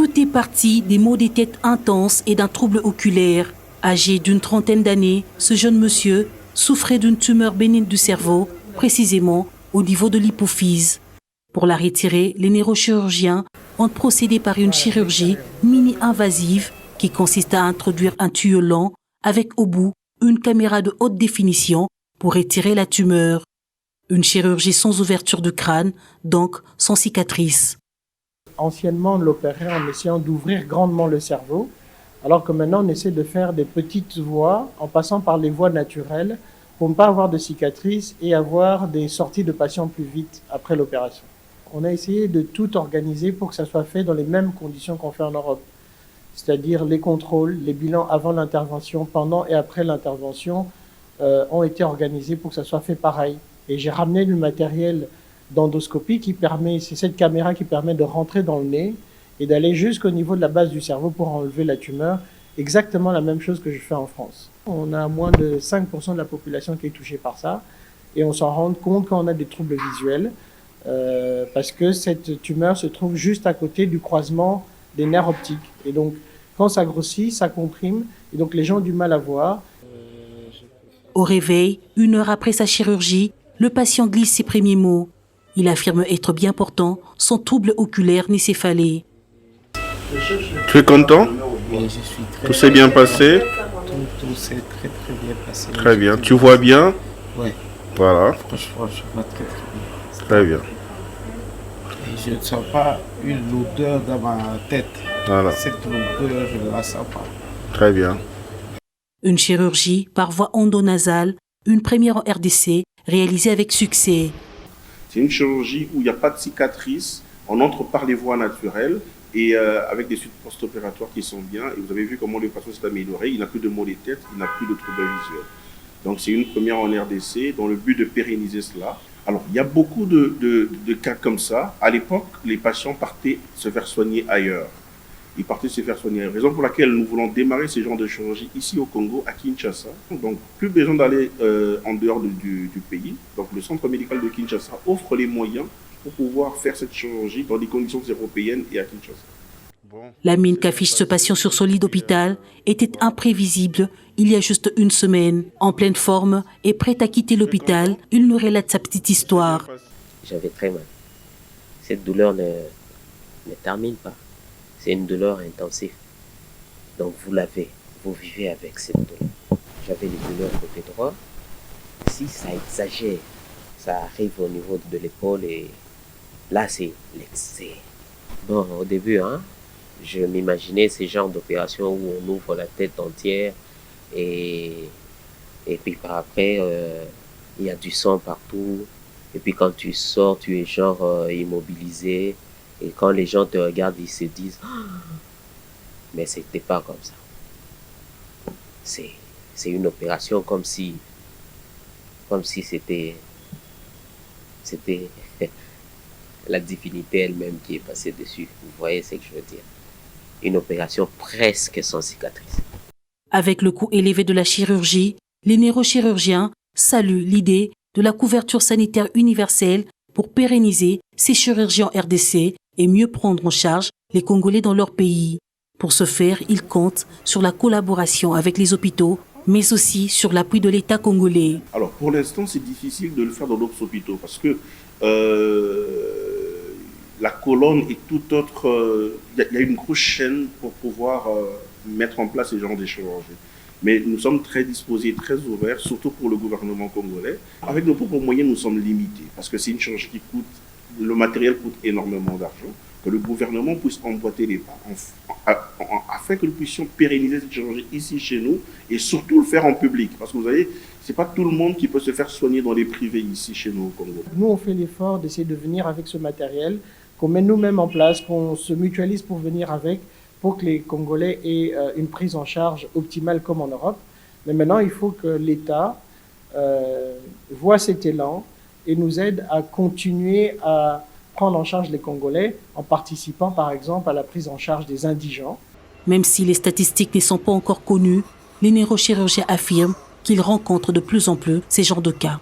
Tout est parti des maux de tête intenses et d'un trouble oculaire. Âgé d'une trentaine d'années, ce jeune monsieur souffrait d'une tumeur bénigne du cerveau, précisément au niveau de l'hypophyse. Pour la retirer, les neurochirurgiens ont procédé par une chirurgie mini-invasive qui consiste à introduire un tuyau lent avec au bout une caméra de haute définition pour retirer la tumeur. Une chirurgie sans ouverture de crâne, donc sans cicatrice. Anciennement, on l'opérait en essayant d'ouvrir grandement le cerveau, alors que maintenant, on essaie de faire des petites voies en passant par les voies naturelles pour ne pas avoir de cicatrices et avoir des sorties de patients plus vite après l'opération. On a essayé de tout organiser pour que ça soit fait dans les mêmes conditions qu'on fait en Europe, c'est-à-dire les contrôles, les bilans avant l'intervention, pendant et après l'intervention ont été organisés pour que ça soit fait pareil. Et j'ai ramené le matériel d'endoscopie qui permet, c'est cette caméra qui permet de rentrer dans le nez et d'aller jusqu'au niveau de la base du cerveau pour enlever la tumeur. Exactement la même chose que je fais en France. On a moins de 5% de la population qui est touchée par ça et on s'en rend compte quand on a des troubles visuels parce que cette tumeur se trouve juste à côté du croisement des nerfs optiques. Et donc, quand ça grossit, ça comprime et donc les gens ont du mal à voir. Au réveil, 1 heure après sa chirurgie, le patient glisse ses premiers mots. Il affirme être bien portant, sans trouble oculaire ni céphalée. Tu es content? Oui, je suis très... Tout s'est bien passé? Tout s'est très bien passé. Très bien. Tu vois bien? Oui. Voilà. Franchement, je vois très bien. Très bien. Et je ne sens pas une odeur dans ma tête. Voilà. Cette odeur, je ne la sens pas. Très bien. Une chirurgie par voie endonasale, une première en RDC, réalisée avec succès. C'est une chirurgie où il n'y a pas de cicatrice, on entre par les voies naturelles et avec des suites post-opératoires qui sont bien. Et vous avez vu comment le patient s'est amélioré, il n'a plus de maux de tête, il n'a plus de troubles visuels. Donc c'est une première en RDC dans le but de pérenniser cela. Alors il y a beaucoup de cas comme ça. À l'époque, les patients partaient se faire soigner ailleurs. Ils partaient se faire soigner. Raison pour laquelle nous voulons démarrer ce genre de chirurgie ici au Congo, à Kinshasa. Donc, plus besoin d'aller en dehors du pays. Donc, le centre médical de Kinshasa offre les moyens pour pouvoir faire cette chirurgie dans des conditions européennes et à Kinshasa. La mine qu'affiche ce patient sur son lit d'hôpital était imprévisible il y a juste une semaine. En pleine forme et prêt à quitter l'hôpital, il nous relate sa petite histoire. J'avais très mal. Cette douleur ne termine pas. C'est une douleur intensive. Donc vous vivez avec cette douleur. J'avais les douleurs côté droit. Si ça exagère, ça arrive au niveau de l'épaule et là c'est l'excès. Bon, au début, je m'imaginais ces genres d'opérations où on ouvre la tête entière et puis par après, il y a du sang partout. Et puis quand tu sors, tu es genre immobilisé. Et quand les gens te regardent, ils se disent « Mais c'était pas comme ça. » C'est une opération comme si c'était la divinité elle-même qui est passée dessus. Vous voyez ce que je veux dire? Une opération presque sans cicatrice. Avec le coût élevé de la chirurgie, les neurochirurgiens saluent l'idée de la couverture sanitaire universelle pour pérenniser ces chirurgies en RDC et mieux prendre en charge les Congolais dans leur pays. Pour ce faire, ils comptent sur la collaboration avec les hôpitaux, mais aussi sur l'appui de l'État congolais. Alors, pour l'instant, c'est difficile de le faire dans d'autres hôpitaux parce que la colonne et tout autre... Il y a une grosse chaîne pour pouvoir mettre en place ce genre de chirurgie. Mais nous sommes très disposés, très ouverts, surtout pour le gouvernement congolais. Avec nos propres moyens, nous sommes limités parce que c'est une chirurgie qui coûte... Le matériel coûte énormément d'argent, que le gouvernement puisse emboîter les pas afin que nous puissions pérenniser cette chirurgie ici chez nous et surtout le faire en public. Parce que vous voyez, ce n'est pas tout le monde qui peut se faire soigner dans les privés ici chez nous au Congo. Nous, on fait l'effort d'essayer de venir avec ce matériel, qu'on met nous-mêmes en place, qu'on se mutualise pour venir avec, pour que les Congolais aient une prise en charge optimale comme en Europe. Mais maintenant, il faut que l'État voit cet élan et nous aide à continuer à prendre en charge les Congolais en participant par exemple à la prise en charge des indigents. Même si les statistiques ne sont pas encore connues, les neurochirurgiens affirment qu'ils rencontrent de plus en plus ces genres de cas.